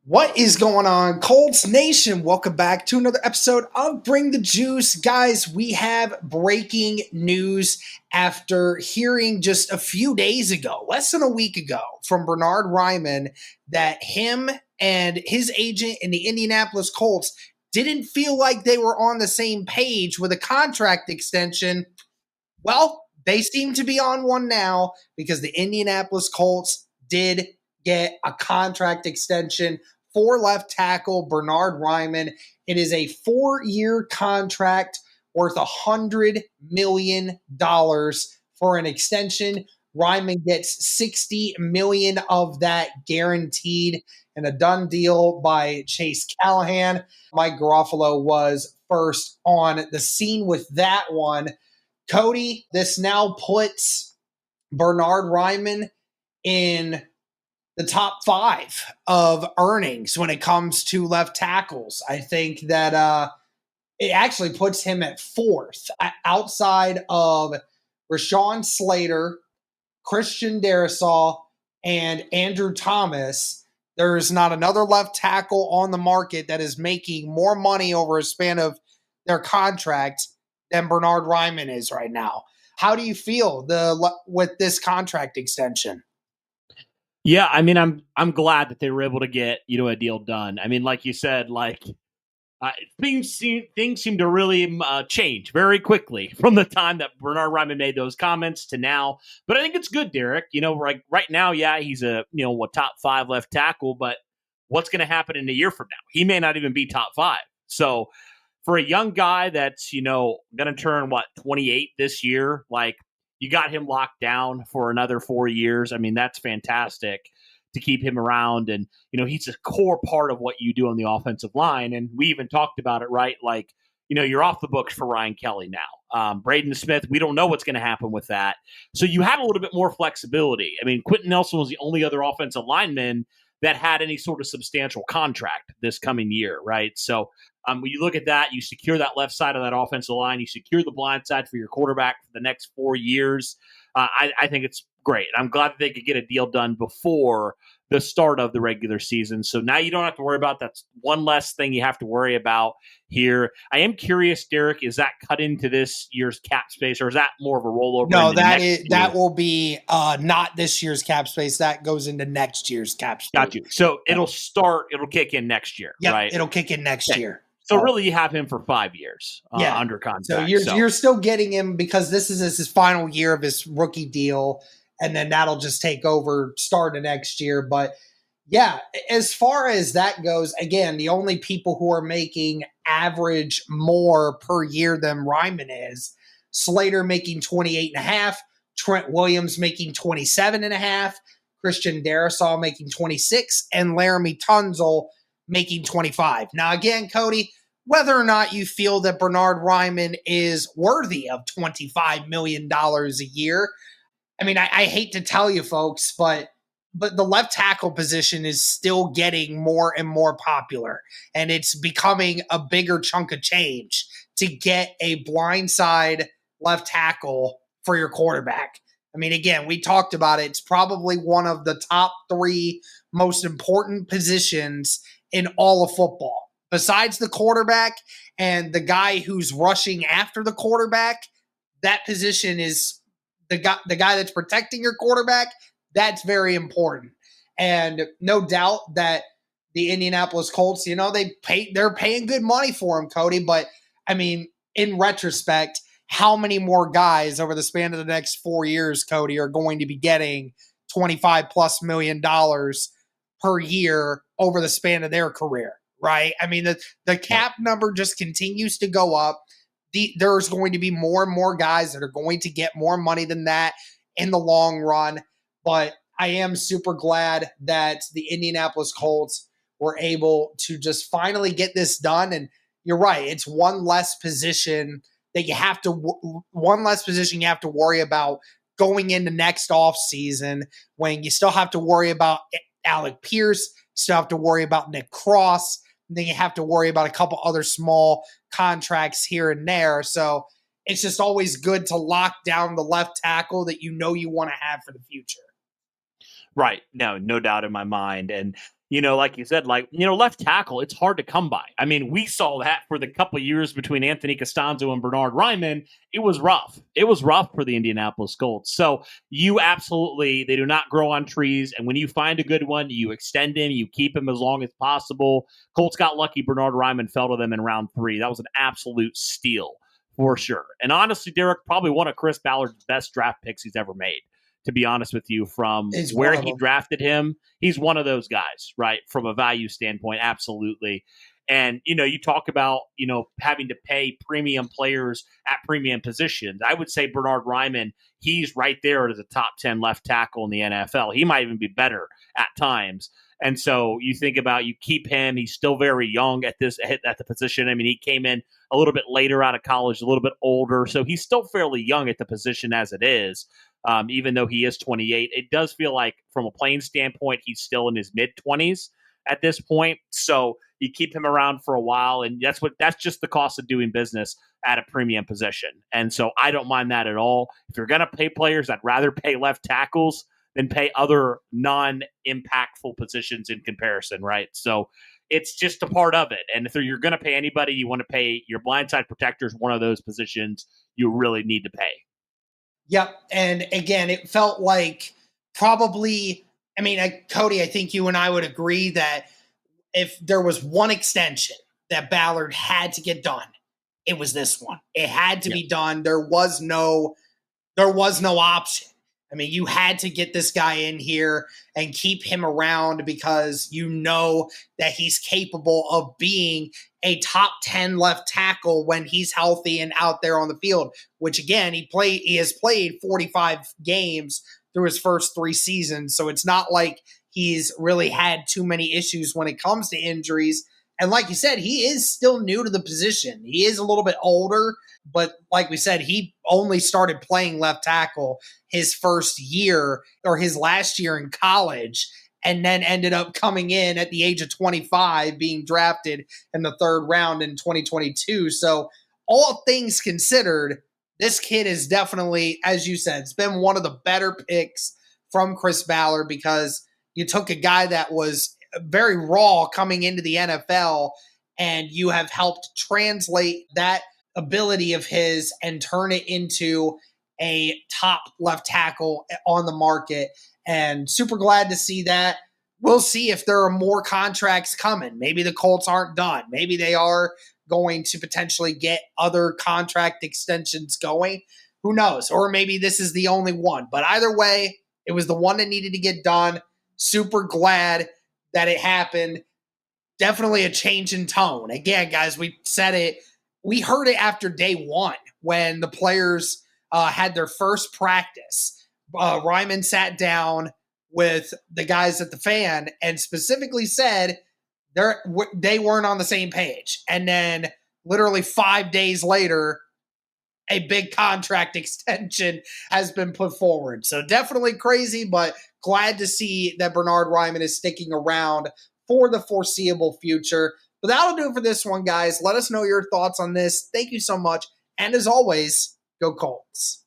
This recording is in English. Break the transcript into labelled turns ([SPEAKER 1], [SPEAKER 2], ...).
[SPEAKER 1] What is going on, Colts Nation? Welcome back to another episode of Bring the Juice. Guys, we have breaking news after hearing just a few days ago, less than a week ago, from Bernhard Raimann that him and his agent in the Indianapolis Colts didn't feel like they were on the same page with a contract extension. Well, they seem to be on one now because the Indianapolis Colts did get a contract extension for left tackle Bernhard Raimann. It is a 4-year contract worth $100 million for an extension. Raimann gets $60 million of that guaranteed and a done deal by Chase Callahan. Mike Garofalo was first on the scene with that one. Cody, this now puts Bernhard Raimann in the top 5 of earnings when it comes to left tackles. I think that it actually puts him at 4th outside of Rashawn Slater, Christian Darrisaw, and Andrew Thomas. There's not another left tackle on the market that is making more money over a span of their contract than Bernhard Raimann is right now. How do you feel with this contract extension?
[SPEAKER 2] Yeah, I mean, I'm glad that they were able to get a deal done. I mean, like you said, things seem to really change very quickly from the time that Bernhard Raimann made those comments to now. But I think it's good, Derek. Right now, yeah, he's a top 5 left tackle, but what's going to happen in a year from now? He may not even be top 5. So for a young guy that's going to turn 28 this year, you got him locked down for another 4 years. I mean, that's fantastic to keep him around. And, he's a core part of what you do on the offensive line. And we even talked about it, right? You're off the books for Ryan Kelly now. Braden Smith, we don't know what's going to happen with that. So you had a little bit more flexibility. I mean, Quentin Nelson was the only other offensive lineman that had any sort of substantial contract this coming year, right? So when you look at that, you secure that left side of that offensive line, you secure the blind side for your quarterback for the next 4 years. I think it's great. I'm glad that they could get a deal done before the start of the regular season. So now you don't have to worry about that. That's one less thing you have to worry about here. I am curious, Derek, is that cut into this year's cap space, or is that more of a rollover?
[SPEAKER 1] No, that will be not this year's cap space. That goes into next year's cap space.
[SPEAKER 2] Got you. So it'll kick in next year,
[SPEAKER 1] yep,
[SPEAKER 2] right?
[SPEAKER 1] It'll kick in next year.
[SPEAKER 2] So really, you have him for 5 years under contract.
[SPEAKER 1] So you're still getting him because this is his final year of his rookie deal, and then that'll just take over start of next year. But yeah, as far as that goes, again, the only people who are making average more per year than Raimann is Slater making 28.5, Trent Williams making 27.5, Christian Darrisaw making 26, and Laramie Tunzel making 25. Now, again, Cody, whether or not you feel that Bernhard Raimann is worthy of $25 million a year, I mean, I hate to tell you folks, but the left tackle position is still getting more and more popular, and it's becoming a bigger chunk of change to get a blindside left tackle for your quarterback. I mean, again, we talked about it. It's probably one of the top 3 most important positions in all of football. Besides the quarterback and the guy who's rushing after the quarterback, that position is the guy that's protecting your quarterback. That's very important. And no doubt that the Indianapolis Colts, they're paying good money for him, Cody. But I mean, in retrospect, how many more guys over the span of the next 4 years, Cody, are going to be getting $25+ million per year over the span of their career, right? I mean, the cap number just continues to go up. There's going to be more and more guys that are going to get more money than that in the long run. But I am super glad that the Indianapolis Colts were able to just finally get this done. And you're right, it's one less position you have to worry about going into next offseason, when you still have to worry about Alec Pierce, still have to worry about Nick Cross, and then you have to worry about a couple other small contracts here and there. So it's just always good to lock down the left tackle that you want to have for the future.
[SPEAKER 2] Right. No doubt in my mind. And like you said, left tackle, it's hard to come by. I mean, we saw that for the couple of years between Anthony Costanzo and Bernhard Raimann. It was rough. It was rough for the Indianapolis Colts. So they do not grow on trees. And when you find a good one, you extend him, you keep him as long as possible. Colts got lucky. Bernhard Raimann fell to them in round 3. That was an absolute steal for sure. And honestly, Derek, probably one of Chris Ballard's best draft picks he's ever made. To be honest with you, from where he drafted him, he's one of those guys, right? From a value standpoint, absolutely. And, you talk about, having to pay premium players at premium positions. I would say Bernhard Raimann, he's right there as a top 10 left tackle in the NFL. He might even be better at times. And so you think about, you keep him, he's still very young at the position. I mean, he came in a little bit later out of college, a little bit older. So he's still fairly young at the position as it is. Even though he is 28, it does feel like from a playing standpoint, he's still in his mid-20s at this point. So you keep him around for a while, and that's just the cost of doing business at a premium position. And so I don't mind that at all. If you're going to pay players, I'd rather pay left tackles than pay other non-impactful positions in comparison, right? So it's just a part of it. And if you're going to pay anybody, you want to pay your blindside protectors, one of those positions you really need to pay.
[SPEAKER 1] Yep. And again, it felt like probably, Cody, I think you and I would agree that if there was one extension that Ballard had to get done, it was this one. It had to be done. There was no option. You had to get this guy in here and keep him around because that he's capable of being a top 10 left tackle when he's healthy and out there on the field, which again, he has played 45 games through his first 3 seasons. So it's not like he's really had too many issues when it comes to injuries. And like you said, he is still new to the position. He is a little bit older, but like we said, he only started playing left tackle his first year or his last year in college, and then ended up coming in at the age of 25, being drafted in the 3rd round in 2022. So all things considered, this kid is definitely, as you said, it's been one of the better picks from Chris Ballard because you took a guy that was very raw coming into the NFL, and you have helped translate that ability of his and turn it into a top left tackle on the market. And super glad to see that. We'll see if there are more contracts coming. Maybe the Colts aren't done. Maybe they are going to potentially get other contract extensions going. Who knows? Or maybe this is the only one. But either way, it was the one that needed to get done. Super glad that it happened. Definitely a change in tone. Again, guys, we said it. We heard it after day 1 when the players had their first practice. Ryman sat down with the guys at the Fan and specifically said they weren't on the same page. And then literally 5 days later, a big contract extension has been put forward. So definitely crazy, but glad to see that Bernhard Raimann is sticking around for the foreseeable future. But that'll do it for this one, guys. Let us know your thoughts on this. Thank you so much. And as always, go Colts.